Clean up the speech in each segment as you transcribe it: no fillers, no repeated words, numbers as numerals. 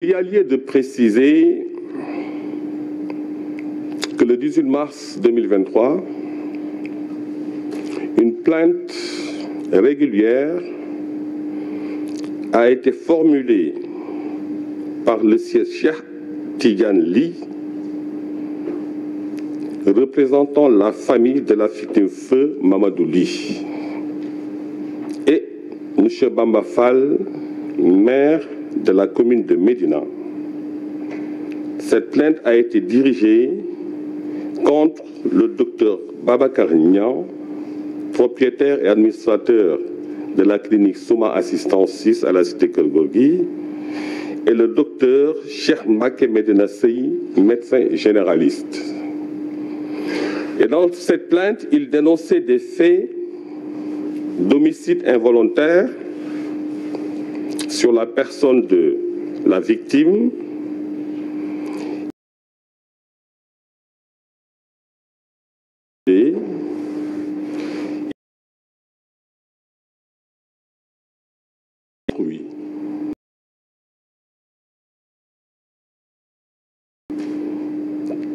Il y a lieu de préciser que le 18 mars 2023, une plainte régulière a été formulée par le siège Cheikh Tidiane Ly, représentant la famille de la victime feu Mamadou Ly, et M. Bamba Fall, maire de la commune de Médina. Cette plainte a été dirigée contre le docteur Babacar Niang, propriétaire et administrateur de la clinique Souma Assistance 6 à la cité Keur Gorgui, et le docteur Cheikh Mbacké Medina Sey, médecin généraliste. Et dans cette plainte, il dénonçait des faits d'homicide involontaire sur la personne de la victime,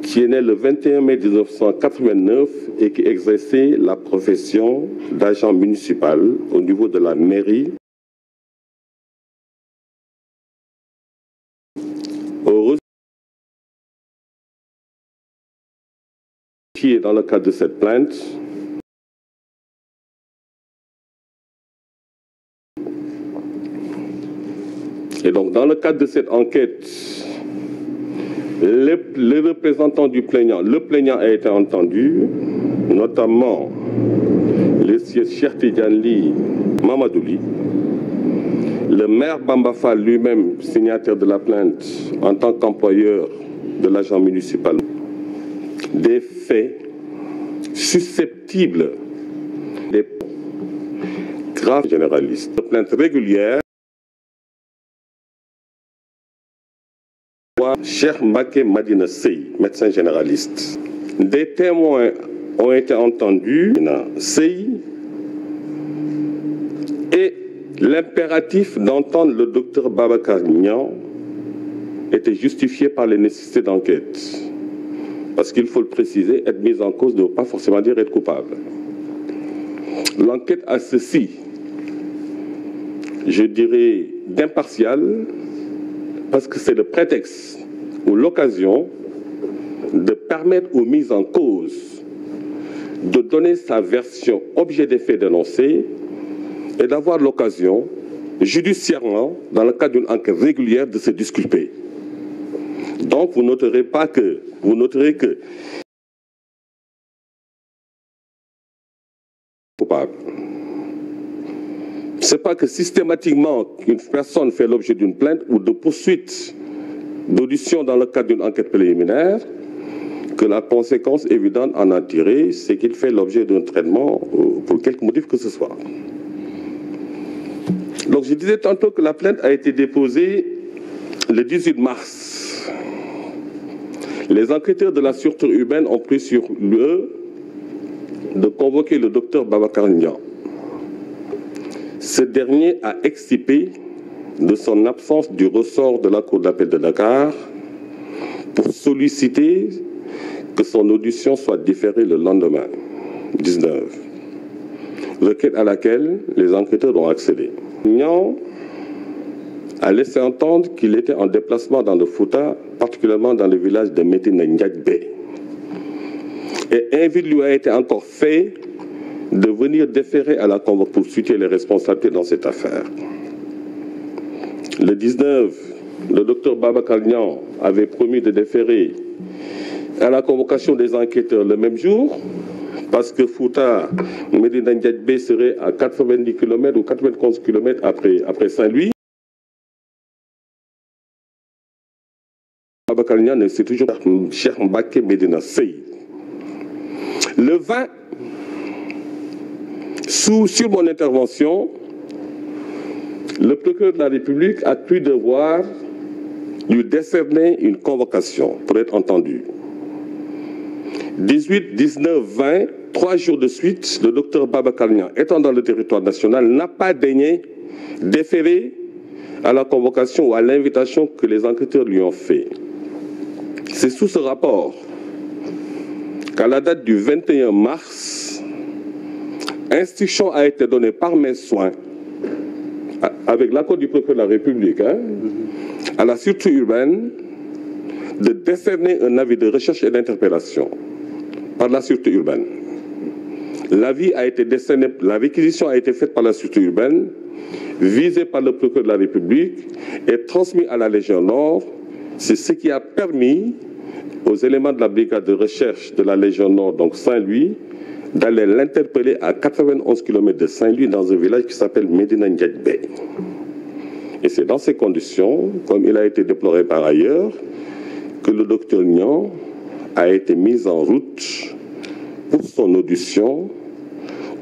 qui est né le 21 mai 1989 et qui exerçait la profession d'agent municipal au niveau de la mairie. Qui est dans le cadre de cette plainte, et donc dans le cadre de cette enquête, les représentants du plaignant, le plaignant a été entendu, notamment le siège Cheikh Tidiane Ly, Mamadou Ly, le maire Bamba Fall lui-même, signataire de la plainte en tant qu'employeur de l'agent municipal. Des faits susceptibles des graves généralistes. Plainte régulière. Cheikh Mbacké Medina Sey, médecin généraliste. Des témoins ont été entendus, Sey, et l'impératif d'entendre le docteur Babacar Niang était justifié par les nécessités d'enquête. Parce qu'il faut le préciser, être mis en cause ne veut pas forcément dire être coupable. L'enquête a ceci, je dirais, d'impartial, parce que c'est le prétexte ou l'occasion de permettre aux mises en cause de donner sa version objet des faits dénoncés et d'avoir l'occasion, judiciairement, dans le cadre d'une enquête régulière, de se disculper. Donc vous noterez que coupable. Ce n'est pas que systématiquement une personne fait l'objet d'une plainte ou de poursuite d'audition dans le cadre d'une enquête préliminaire, que la conséquence évidente en a tiré, c'est qu'il fait l'objet d'un traitement pour quelque motif que ce soit. Donc je disais tantôt que la plainte a été déposée le 18 mars. Les enquêteurs de la sûreté urbaine ont pris sur eux de convoquer le docteur Babacar Niang. Ce dernier a exciper de son absence du ressort de la Cour d'appel de Dakar pour solliciter que son audition soit différée le lendemain, 19. Requête à laquelle les enquêteurs ont accédé. Niang a laissé entendre qu'il était en déplacement dans le Fouta, particulièrement dans le village de Médina Ndiagbé. Et invite lui a été encore fait de venir déférer à la convocation pour situer les responsabilités dans cette affaire. Le 19, le docteur Babacar Niang avait promis de déférer à la convocation des enquêteurs le même jour, parce que Fouta, Médina Ndiagbé serait à 90 km ou 91 km après Saint-Louis. Babacar Niang, c'est toujours Cheikh Mbacké Medina Sey. Le 20, sur mon intervention, le procureur de la République a cru devoir lui décerner une convocation pour être entendu. 18, 19, 20, 3 jours de suite, le docteur Babacar Niang, étant dans le territoire national, n'a pas daigné déférer à la convocation ou à l'invitation que les enquêteurs lui ont fait. C'est sous ce rapport qu'à la date du 21 mars, instruction a été donnée par mes soins, avec l'accord du procureur de la République, à la sûreté urbaine, de décerner un avis de recherche et d'interpellation par la sûreté urbaine. L'avis a été décerné, la réquisition a été faite par la sûreté urbaine, visée par le procureur de la République et transmis à la Légion Nord. C'est ce qui a permis aux éléments de la brigade de recherche de la Légion Nord, donc Saint-Louis, d'aller l'interpeller à 91 km de Saint-Louis dans un village qui s'appelle Medina Ndiadbey. Et c'est dans ces conditions, comme il a été déploré par ailleurs, que le docteur Niang a été mis en route pour son audition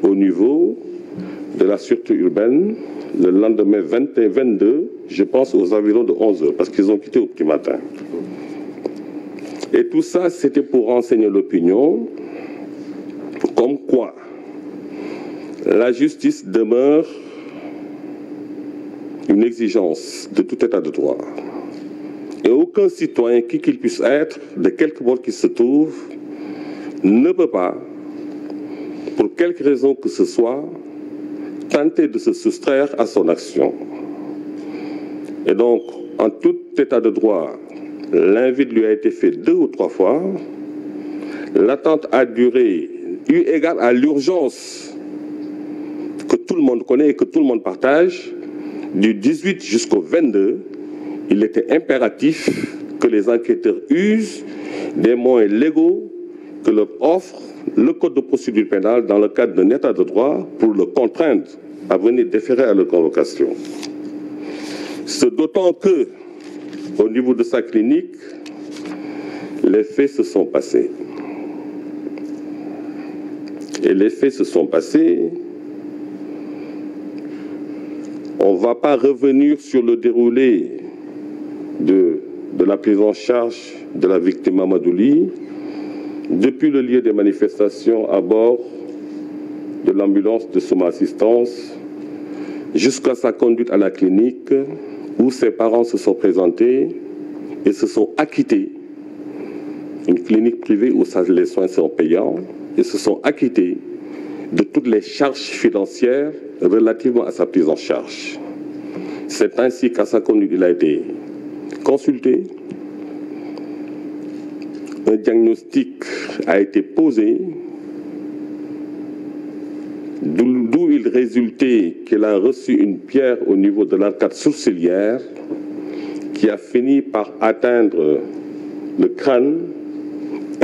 au niveau de la sûreté urbaine le lendemain 21-22, je pense aux environs de 11 h, parce qu'ils ont quitté au petit matin. Et tout ça, c'était pour renseigner l'opinion, comme quoi la justice demeure une exigence de tout état de droit. Et aucun citoyen, qui qu'il puisse être, de quelque bord qu'il se trouve, ne peut pas, pour quelque raison que ce soit, tenter de se soustraire à son action. Et donc, en tout état de droit, l'invite lui a été fait 2 ou 3 fois. L'attente a duré, eu égard à l'urgence que tout le monde connaît et que tout le monde partage, du 18 jusqu'au 22, il était impératif que les enquêteurs usent des moyens légaux que leur offre le Code de procédure pénale dans le cadre d'un état de droit pour le contraindre à venir déférer à leur convocation. Ce d'autant que, au niveau de sa clinique, les faits se sont passés. Et les faits se sont passés. On ne va pas revenir sur le déroulé de la prise en charge de la victime Mamadouli depuis le lieu des manifestations à bord de l'ambulance de Soma Assistance jusqu'à sa conduite à la clinique où ses parents se sont présentés et se sont acquittés. Une clinique privée où les soins sont payants et se sont acquittés de toutes les charges financières relativement à sa prise en charge. C'est ainsi qu'à sa conduite, il a été consulté. Un diagnostic a été posé, d'où il résultait qu'il a reçu une pierre au niveau de l'arcade sourcilière qui a fini par atteindre le crâne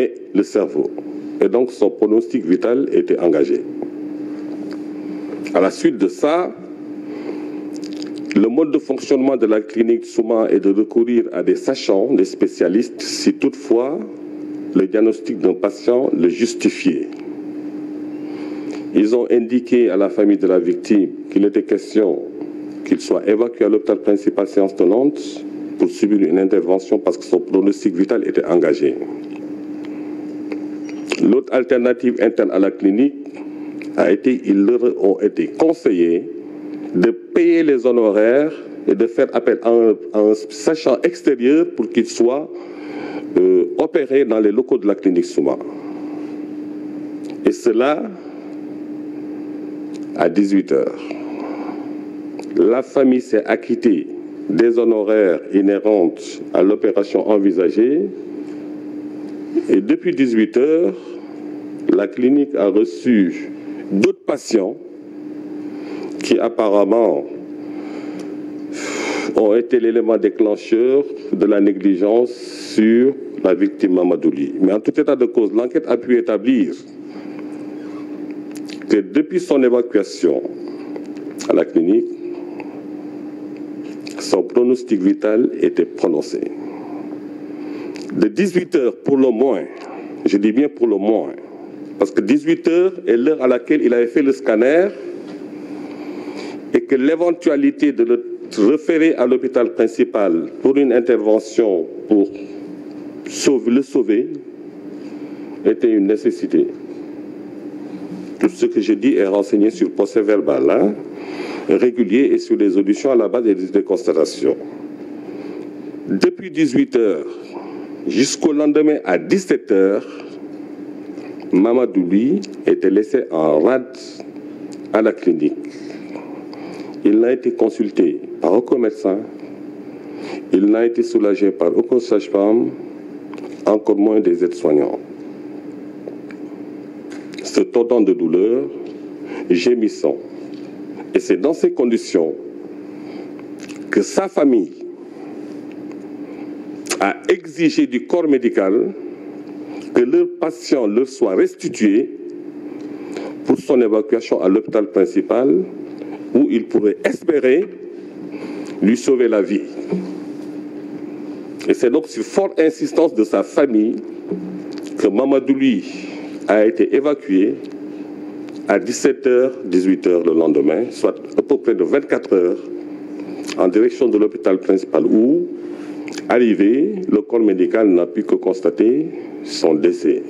et le cerveau. Et donc son pronostic vital était engagé. À la suite de ça, le mode de fonctionnement de la clinique Souma est de recourir à des sachants, des spécialistes, si toutefois le diagnostic d'un patient le justifiait. Ils ont indiqué à la famille de la victime qu'il était question qu'il soit évacué à l'hôpital principal séance tenante pour subir une intervention parce que son pronostic vital était engagé. L'autre alternative interne à la clinique a été, ils leur ont été conseillés de payer les honoraires et de faire appel à un sachant extérieur pour qu'il soit opéré dans les locaux de la clinique Souma. Et cela à 18 h. La famille s'est acquittée des honoraires inhérentes à l'opération envisagée et depuis 18 h, la clinique a reçu d'autres patients qui apparemment ont été l'élément déclencheur de la négligence sur la victime Mamadouli. Mais en tout état de cause, l'enquête a pu établir que depuis son évacuation à la clinique, son pronostic vital était prononcé. De 18 h pour le moins, je dis bien pour le moins, parce que 18 h est l'heure à laquelle il avait fait le scanner et que l'éventualité de le référer à l'hôpital principal pour une intervention pour le sauver était une nécessité. Tout ce que je dis est renseigné sur procès verbal. réguliers et sur les auditions à la base des constatations. Depuis 18 h jusqu'au lendemain à 17 h, Mamadou, lui, était laissé en rade à la clinique. Il n'a été consulté par aucun médecin, il n'a été soulagé par aucun sage-femme, encore moins des aides-soignants. Se tordant de douleur, gémissant. Et c'est dans ces conditions que sa famille a exigé du corps médical que leur patient leur soit restitué pour son évacuation à l'hôpital principal où il pourrait espérer lui sauver la vie. Et c'est donc sur forte insistance de sa famille que Mamadou, lui, a été évacué à 17 h, 18 h le lendemain, soit à peu près de 24 h, en direction de l'hôpital principal où, arrivé, le corps médical n'a pu que constater son décès.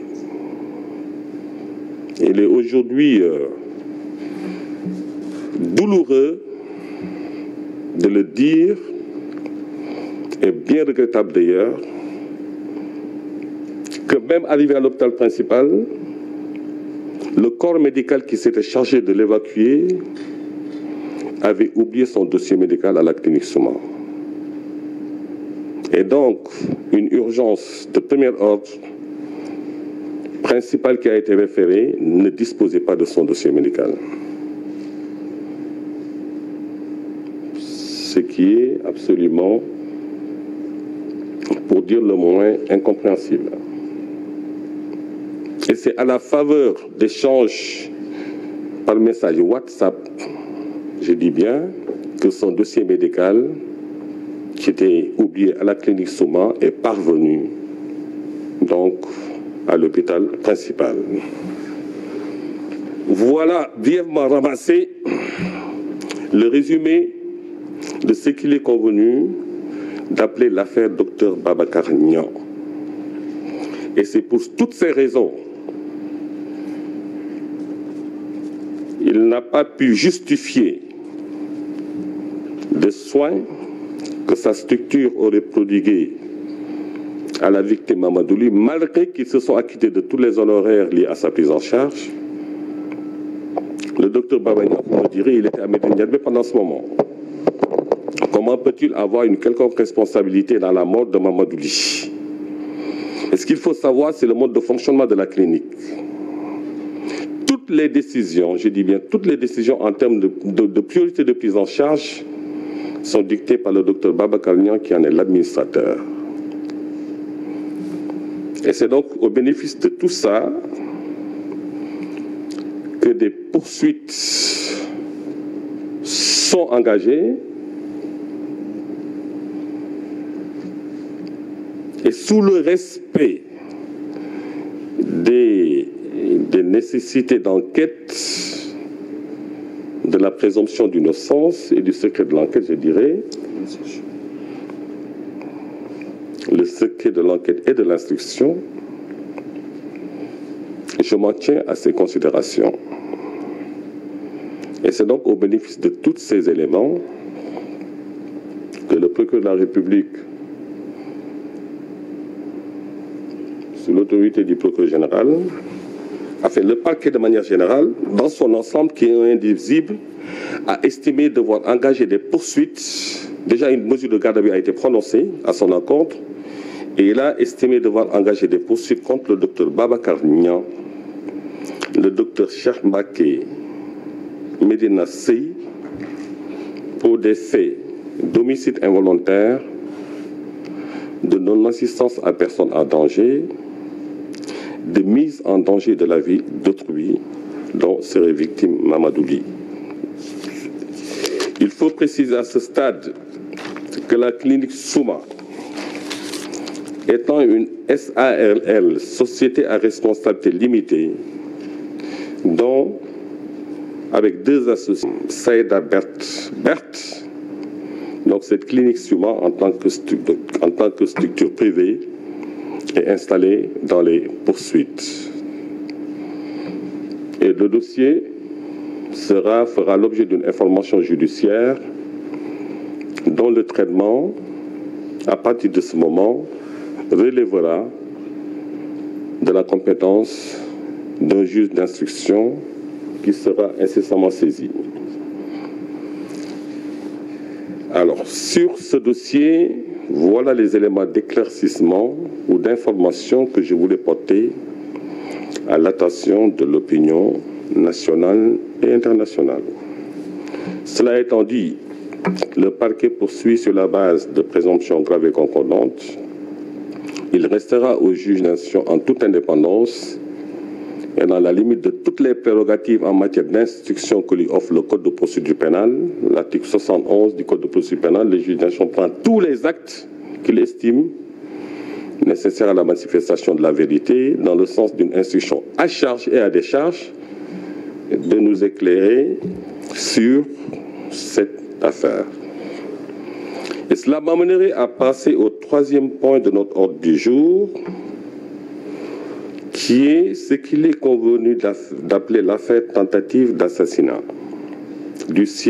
Il est aujourd'hui douloureux de le dire, et bien regrettable d'ailleurs, que même arrivé à l'hôpital principal, le corps médical qui s'était chargé de l'évacuer avait oublié son dossier médical à la clinique Souma. Et donc, une urgence de premier ordre principale qui a été référée ne disposait pas de son dossier médical. Ce qui est absolument, pour dire le moins, incompréhensible. Et c'est à la faveur d'échanges par message WhatsApp, je dis bien, que son dossier médical, qui était oublié à la clinique Souma, est parvenu donc à l'hôpital principal. Voilà brièvement ramassé le résumé de ce qu'il est convenu d'appeler l'affaire Dr Babacar Niang. Et c'est pour toutes ces raisons il n'a pas pu justifier des soins que sa structure aurait prodigués à la victime Mamadouli, malgré qu'ils se sont acquittés de tous les honoraires liés à sa prise en charge. Le docteur Babacar me dirait il était à Médine Yadbé pendant ce moment. Comment peut-il avoir une quelconque responsabilité dans la mort de Mamadouli? Et ce qu'il faut savoir, c'est le mode de fonctionnement de la clinique. Toutes les décisions, je dis bien toutes les décisions en termes de priorité de prise en charge sont dictées par le docteur Babacar Niang qui en est l'administrateur. Et c'est donc au bénéfice de tout ça que des poursuites sont engagées et sous le respect des nécessités d'enquête, de la présomption d'innocence et du secret de l'enquête, je dirais, le secret de l'enquête et de l'instruction, je m'en tiens à ces considérations. Et c'est donc au bénéfice de tous ces éléments que le procureur de la République, sous l'autorité du procureur général, a fait le parquet de manière générale, dans son ensemble qui est indivisible, a estimé devoir engager des poursuites. Déjà, une mesure de garde à vue a été prononcée à son encontre, et il a estimé devoir engager des poursuites contre le docteur Babacar Niang, le docteur Cheikh Mbacké Medina Sey, pour des faits d'homicide involontaire, de non-assistance à personne en danger, de mise en danger de la vie d'autrui dont serait victime Mamadouli. Il faut préciser à ce stade que la clinique Souma, étant une SARL, Société à responsabilité limitée, dont, avec deux associés, Saïda Berthe, donc cette clinique Souma en tant que structure privée, est installée dans les poursuites. Et le dossier fera l'objet d'une information judiciaire dont le traitement, à partir de ce moment, relèvera de la compétence d'un juge d'instruction qui sera incessamment saisi. Alors, sur ce dossier, voilà les éléments d'éclaircissement ou d'information que je voulais porter à l'attention de l'opinion nationale et internationale. Cela étant dit, le parquet poursuit sur la base de présomptions graves et concordantes. Il restera au juge d'instruction en toute indépendance et dans la limite de toutes les prérogatives en matière d'instruction que lui offre le Code de procédure pénale, l'article 71 du Code de procédure pénale, le juge d'instruction prend tous les actes qu'il estime nécessaires à la manifestation de la vérité dans le sens d'une instruction à charge et à décharge de nous éclairer sur cette affaire. Et cela m'amènerait à passer au troisième point de notre ordre du jour, qui est ce qu'il est convenu d'appeler l'affaire tentative d'assassinat du